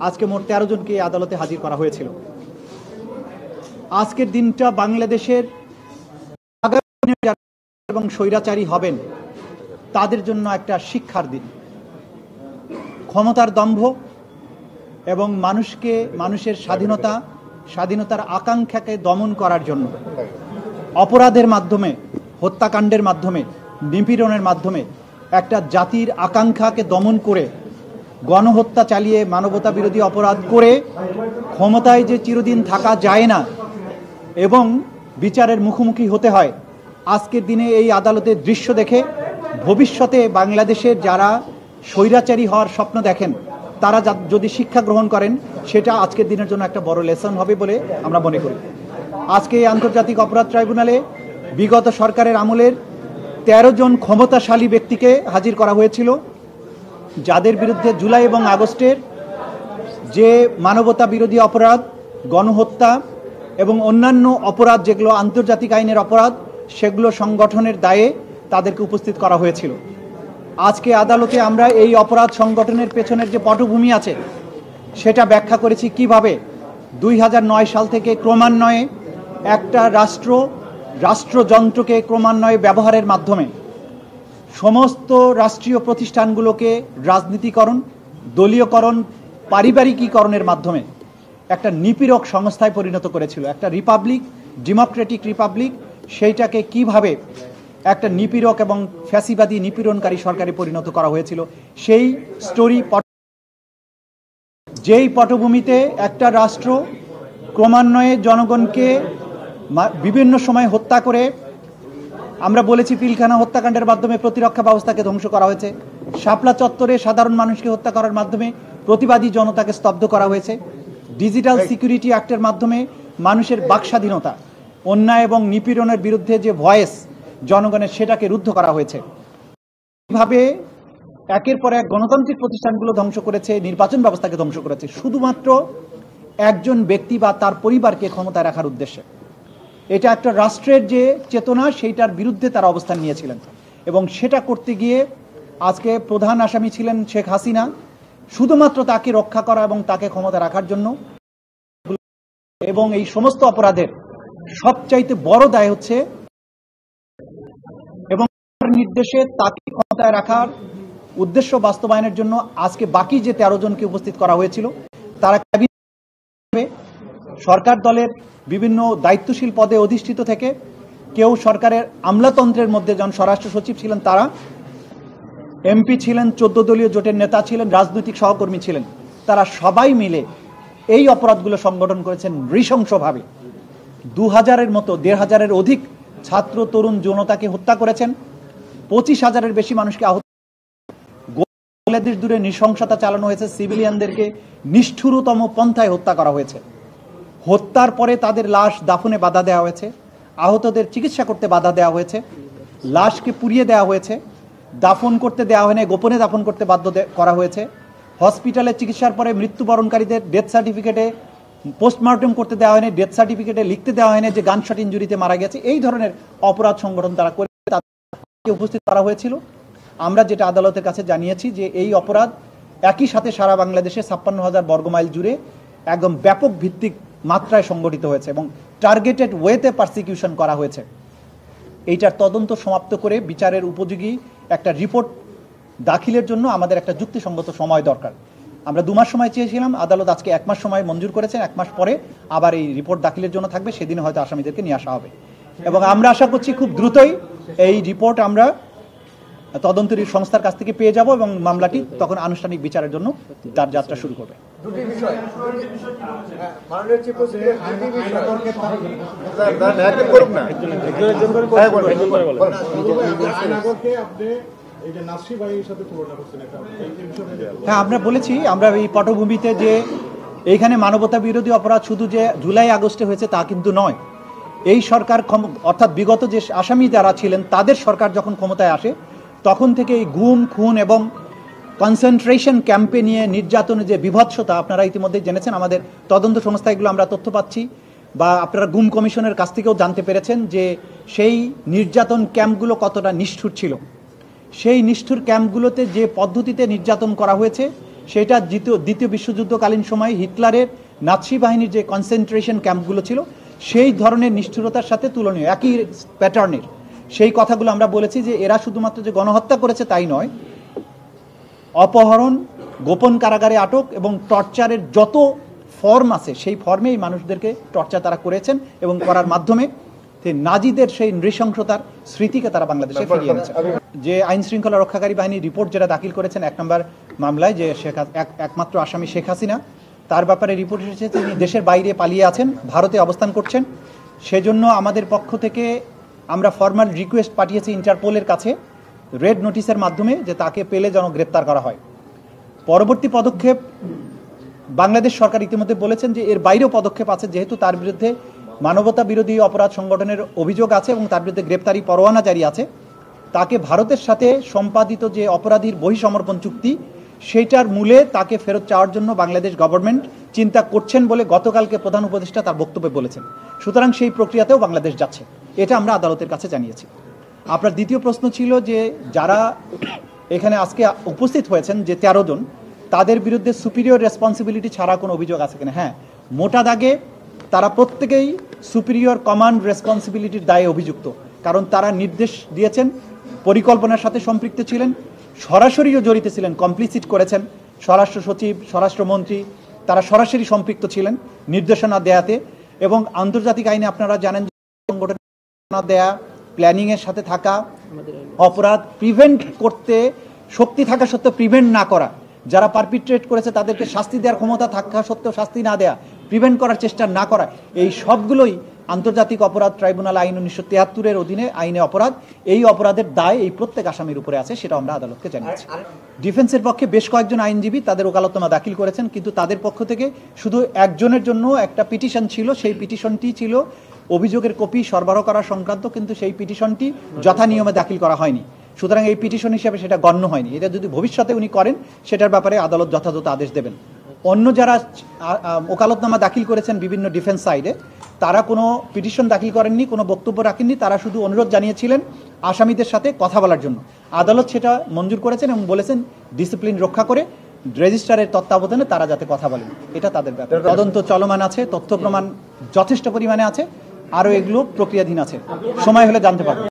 আজকে মোট 13 জনকে আদালতে হাজির করা হয়েছিল। আজকের দিনটা বাংলাদেশের আগামী এবং স্বৈরাচারী হবেন তাদের জন্য একটা শিক্ষার দিন। ক্ষমতার দম্ভ এবং মানুষের স্বাধীনতার আকাঙ্ক্ষাকে দমন করার জন্য অপরাধের মাধ্যমে, হত্যাকাণ্ডের মাধ্যমে, নিপীড়নের মাধ্যমে একটা জাতির আকাঙ্ক্ষাকে দমন করে গণহত্যা চালিয়ে মানবতা বিরোধী অপরাধ করে ক্ষমতায় যে চিরদিন থাকা যায় না এবং বিচারের মুখোমুখি হতে হয়, আজকের দিনে এই আদালতের দৃশ্য দেখে ভবিষ্যতে বাংলাদেশের যারা স্বৈরাচারী হওয়ার স্বপ্ন দেখেন তারা যদি শিক্ষা গ্রহণ করেন সেটা আজকের দিনের জন্য একটা বড় লেসন হবে বলে আমরা মনে করি। আজকে এই আন্তর্জাতিক অপরাধ ট্রাইব্যুনালে বিগত সরকারের আমলের 13 জন ক্ষমতাশালী ব্যক্তিকে হাজির করা হয়েছিল, যাদের বিরুদ্ধে জুলাই এবং আগস্টের যে মানবতা বিরোধী অপরাধ, গণহত্যা এবং অন্যান্য অপরাধ যেগুলো আন্তর্জাতিক আইনের অপরাধ, সেগুলো সংগঠনের দায়ে তাদেরকে উপস্থিত করা হয়েছিল। আজকে আদালতে আমরা এই অপরাধ সংগঠনের পেছনের যে পটভূমি আছে সেটা ব্যাখ্যা করেছি কিভাবে 2009 সাল থেকে ক্রমান্বয়ে একটা রাষ্ট্রযন্ত্রকে ক্রমান্বয়ে ব্যবহারের মাধ্যমে সমস্ত রাষ্ট্রীয় প্রতিষ্ঠানগুলোকে রাজনীতিকরণ, দলীয়করণ, পারিবারিকীকরণের মাধ্যমে একটা নিপীড়ক সংস্থায় পরিণত করেছিল। একটা ডেমোক্রেটিক রিপাবলিক, সেইটাকে কিভাবে একটা নিপীড়ক এবং ফ্যাসিবাদী নিপীড়নকারী সরকারে পরিণত করা হয়েছিল, সেই স্টোরি যেই পটভূমিতে একটা রাষ্ট্র ক্রমান্বয়ে জনগণকে বিভিন্ন সময় হত্যা করে, আমরা বলেছি পিলখানা হত্যাকাণ্ডের মাধ্যমে প্রতিরক্ষা ব্যবস্থাকে ধ্বংস করা হয়েছে, শাপলা চত্বরে সাধারণ মানুষকে হত্যা করার মাধ্যমে প্রতিবাদী জনতাকে স্তব্ধ করা হয়েছে, ডিজিটাল সিকিউরিটি অ্যাক্টের মাধ্যমে মানুষের বাকস্বাধীনতা, অন্যায় এবং নিপীড়নের বিরুদ্ধে যে ভয়েস জনগণের, সেটাকে রুদ্ধ করা হয়েছে। এইভাবে একের পর এক গণতান্ত্রিক প্রতিষ্ঠানগুলো ধ্বংস করেছে, নির্বাচন ব্যবস্থাকে ধ্বংস করেছে, শুধুমাত্র একজন ব্যক্তি বা তার পরিবারকে ক্ষমতায় রাখার উদ্দেশ্যে। এটা একটা রাষ্ট্রের যে চেতনা, সেইটার বিরুদ্ধে তারা অবস্থান নিয়েছিলেন এবং সেটা করতে গিয়ে আজকে প্রধান আসামি ছিলেন শেখ হাসিনা, শুধুমাত্র তাকে রক্ষা করা এবং তাকে ক্ষমতা রাখার জন্য। এবং এই সমস্ত অপরাধের সবচাইতে বড় দায় হচ্ছে এবং নির্দেশে তাকে ক্ষমতায় রাখার উদ্দেশ্য বাস্তবায়নের জন্য আজকে বাকি যে 13 জনকে উপস্থিত করা হয়েছিল, তারা সরকার দলের বিভিন্ন দায়িত্বশীল পদে অধিষ্ঠিত থেকে, কেউ সরকারের আমলাতন্ত্রের মধ্যে জন স্বরাষ্ট্র সচিব ছিলেন, তারা এমপি ছিলেন, 14 দলীয় জোটের নেতা ছিলেন, রাজনৈতিক সহকর্মী ছিলেন, তারা সবাই মিলে এই অপরাধগুলো সংগঠন করেছেন নৃশংসভাবে। 2000-এর মতো 1500-এর অধিক ছাত্র তরুণ জনতাকে হত্যা করেছেন, 25,000-এর বেশি মানুষকে আহত, দেশ দূরে নৃশংসতা চালানো হয়েছে, সিভিলিয়ানদেরকে নিষ্ঠুরতম পন্থায় হত্যা করা হয়েছে। হত্যার পরে তাদের লাশ দাফনে বাধা দেওয়া হয়েছে, আহতদের চিকিৎসা করতে বাধা দেওয়া হয়েছে, লাশকে পুড়িয়ে দেওয়া হয়েছে, দাফন করতে দেওয়া হয়নি, গোপনে দাফন করতে বাধ্য করা হয়েছে। হসপিটালে চিকিৎসার পরে মৃত্যুবরণকারীদের ডেথ সার্টিফিকেটে পোস্টমর্টম করতে দেওয়া হয়নি, ডেথ সার্টিফিকেটে লিখতে দেওয়া হয়নি যে গানশট ইনজুরিতে মারা গেছে। এই ধরনের অপরাধ সংগঠন তারা করে তাদেরকে উপস্থিত করা হয়েছিল। আমরা যেটা আদালতের কাছে জানিয়েছি যে এই অপরাধ একই সাথে সারা বাংলাদেশে 56,000 বর্গমাইল জুড়ে একদম ব্যাপক ভিত্তিক মাত্রায় সংগঠিত হয়েছে এবং টার্গেটেড ওয়েতে পারসিকিউশন করা হয়েছে। এইটার তদন্ত সমাপ্ত করে বিচারের উপযোগী একটা রিপোর্ট দাখিলের জন্য আমাদের একটা যুক্তিসঙ্গত সময় দরকার। আমরা 2 মাস সময় চেয়েছিলাম, আদালত আজকে 1 মাস সময় মঞ্জুর করেছেন। 1 মাস পরে আবার এই রিপোর্ট দাখিলের জন্য থাকবে, সেদিন হয়তো আসামিদেরকে নিয়ে আসা হবে এবং আমরা আশা করছি খুব দ্রুতই এই রিপোর্ট আমরা তদন্তকারী সংস্থার কাছ থেকে পেয়ে যাব এবং মামলাটি তখন আনুষ্ঠানিক বিচারের জন্য তার যাত্রা শুরু করবে। হ্যাঁ, আমরা বলেছি, আমরা এই পটভূমিতে যে এইখানে মানবতা বিরোধী অপরাধ শুধু যে জুলাই আগস্টে হয়েছে তা কিন্তু নয়। এই সরকার অর্থাৎ বিগত যে আসামি যারা ছিলেন তাদের সরকার যখন ক্ষমতায় আসে তখন থেকে এই গুম, খুন এবং কনসেন্ট্রেশন ক্যাম্পে নিয়ে নির্যাতনের যে বিভৎসতা আপনারা ইতিমধ্যে জেনেছেন। আমাদের তদন্ত সংস্থা এগুলো আমরা তথ্য পাচ্ছি, বা আপনারা গুম কমিশনের কাছ থেকেও জানতে পেরেছেন যে সেই নির্যাতন ক্যাম্পগুলো কতটা নিষ্ঠুর ছিল। সেই নিষ্ঠুর ক্যাম্পগুলোতে যে পদ্ধতিতে নির্যাতন করা হয়েছে সেটা দ্বিতীয় বিশ্বযুদ্ধকালীন সময়ে হিটলারের নাৎসি বাহিনীর যে কনসেন্ট্রেশন ক্যাম্পগুলো ছিল সেই ধরনের নিষ্ঠুরতার সাথে তুলনীয়, একই প্যাটার্নের সেই কথাগুলো আমরা বলেছি যে এরা শুধুমাত্র যে গণহত্যা করেছে তাই নয়, অপহরণ, গোপন কারাগারে আটক এবং টর্চারের যত ফর্ম আছে সেই ফর্মে এই মানুষদেরকে টর্চার তারা করেছেন এবং করার মাধ্যমে নাজিদের সেই নৃশংসতার স্মৃতিকে তারা বাংলাদেশে ফিরিয়ে এনেছে। যে আইন শৃঙ্খলা রক্ষাকারী বাহিনীর রিপোর্ট যেটা দাখিল করেছেন 1 নম্বর মামলায়, যে একমাত্র আসামি শেখ হাসিনা, তার ব্যাপারে রিপোর্ট এসেছে তিনি দেশের বাইরে পালিয়ে আছেন, ভারতে অবস্থান করছেন। সেজন্য আমাদের পক্ষ থেকে আমরা ফর্মাল রিকোয়েস্ট পাঠিয়েছি ইন্টারপোলের কাছে রেড নোটিশের মাধ্যমে যে তাকে পেলে যেন গ্রেপ্তার করা হয়। পরবর্তী পদক্ষেপ বাংলাদেশ সরকার ইতিমধ্যে বলেছেন যে এর বাইরেও পদক্ষেপ আছে, যেহেতু তার বিরুদ্ধে মানবতা বিরোধী অপরাধ সংগঠনের অভিযোগ আছে এবং তার বিরুদ্ধে গ্রেপ্তারি পরোয়ানা জারি আছে, তাকে ভারতের সাথে সম্পাদিত যে অপরাধীর বহিঃসমর্পণ চুক্তি সেইটার মূলে তাকে ফেরত চাওয়ার জন্য বাংলাদেশ গভর্নমেন্ট চিন্তা করছেন বলে গতকালকে প্রধান উপদেষ্টা তার বক্তব্যে বলেছেন। সুতরাং সেই প্রক্রিয়াতেও বাংলাদেশ যাচ্ছে, এটা আমরা আদালতের কাছে জানিয়েছি। আপনার দ্বিতীয় প্রশ্ন ছিল যে যারা এখানে আজকে উপস্থিত হয়েছেন যে 13 জন, তাদের বিরুদ্ধে সুপিরিয়র রেসপন্সিবিলিটি ছাড়া কোনো অভিযোগ আছে কিনা? হ্যাঁ, মোটা দাগে তারা প্রত্যেকেই সুপিরিয়র কমান্ড রেসপন্সিবিলিটির দায়ে অভিযুক্ত, কারণ তারা নির্দেশ দিয়েছেন, পরিকল্পনার সাথে সম্পৃক্ত ছিলেন, সরাসরিও জড়িত ছিলেন, কমপ্লিসিট করেছেন। স্বরাষ্ট্র সচিব, স্বরাষ্ট্রমন্ত্রী তারা সরাসরি সম্পৃক্ত ছিলেন নির্দেশনা দেয়াতে। এবং আন্তর্জাতিক আইনে আপনারা জানেন সংগঠন দেয়া, প্ল্যানিংয়ের সাথে থাকা, অপরাধ প্রিভেন্ট করতে শক্তি থাকা সত্ত্বেও প্রিভেন্ট না করা, যারা পারপিট্রেট করেছে তাদেরকে শাস্তি দেওয়ার ক্ষমতা থাকা সত্ত্বেও শাস্তি না দেয়া, প্রিভেন্ট করার চেষ্টা না করা, এই সবগুলোই আন্তর্জাতিক অপরাধ ট্রাইব্যুনাল আইন 1973-এর অধীনে আইনে অপরাধ। এই অপরাধের দায় এই প্রত্যেক আসামির উপরে আছে, সেটা আমরা আদালতকে জানিয়েছি। ডিফেন্সের পক্ষে বেশ কয়েকজন আইনজীবী তাদের ওকালতনামা দাখিল করেছেন, কিন্তু তাদের পক্ষ থেকে শুধু একজনের জন্য একটা পিটিশন ছিল, সেই পিটিশনটি ছিল অভিযোগের কপি সরবরাহ করা সংক্রান্ত, কিন্তু সেই পিটিশনটি যথা নিয়মে দাখিল করা হয়নি। সুতরাং এই পিটিশন হিসেবে সেটা গণ্য হয়নি। এটা যদি ভবিষ্যতে উনি করেন সেটার ব্যাপারে আদালত যথাযথ আদেশ দেবেন। অন্য যারা ওকালতনামা দাখিল করেছেন বিভিন্ন ডিফেন্স সাইডে, তারা কোনো পিটিশন দাখিল করেননি, কোনো বক্তব্য রাখেননি, তারা শুধু অনুরোধ জানিয়েছিলেন আসামিদের সাথে কথা বলার জন্য। আদালত সেটা মঞ্জুর করেছেন এবং বলেছেন ডিসিপ্লিন রক্ষা করে রেজিস্ট্রারের তত্ত্বাবধানে তারা যাতে কথা বলেন, এটা তাদের ব্যাপার। তদন্ত চলমান আছে, তথ্য প্রমাণ যথেষ্ট পরিমাণে আছে, আরও এগুলো প্রক্রিয়াধীন আছে, সময় হলে জানতে পারবেন।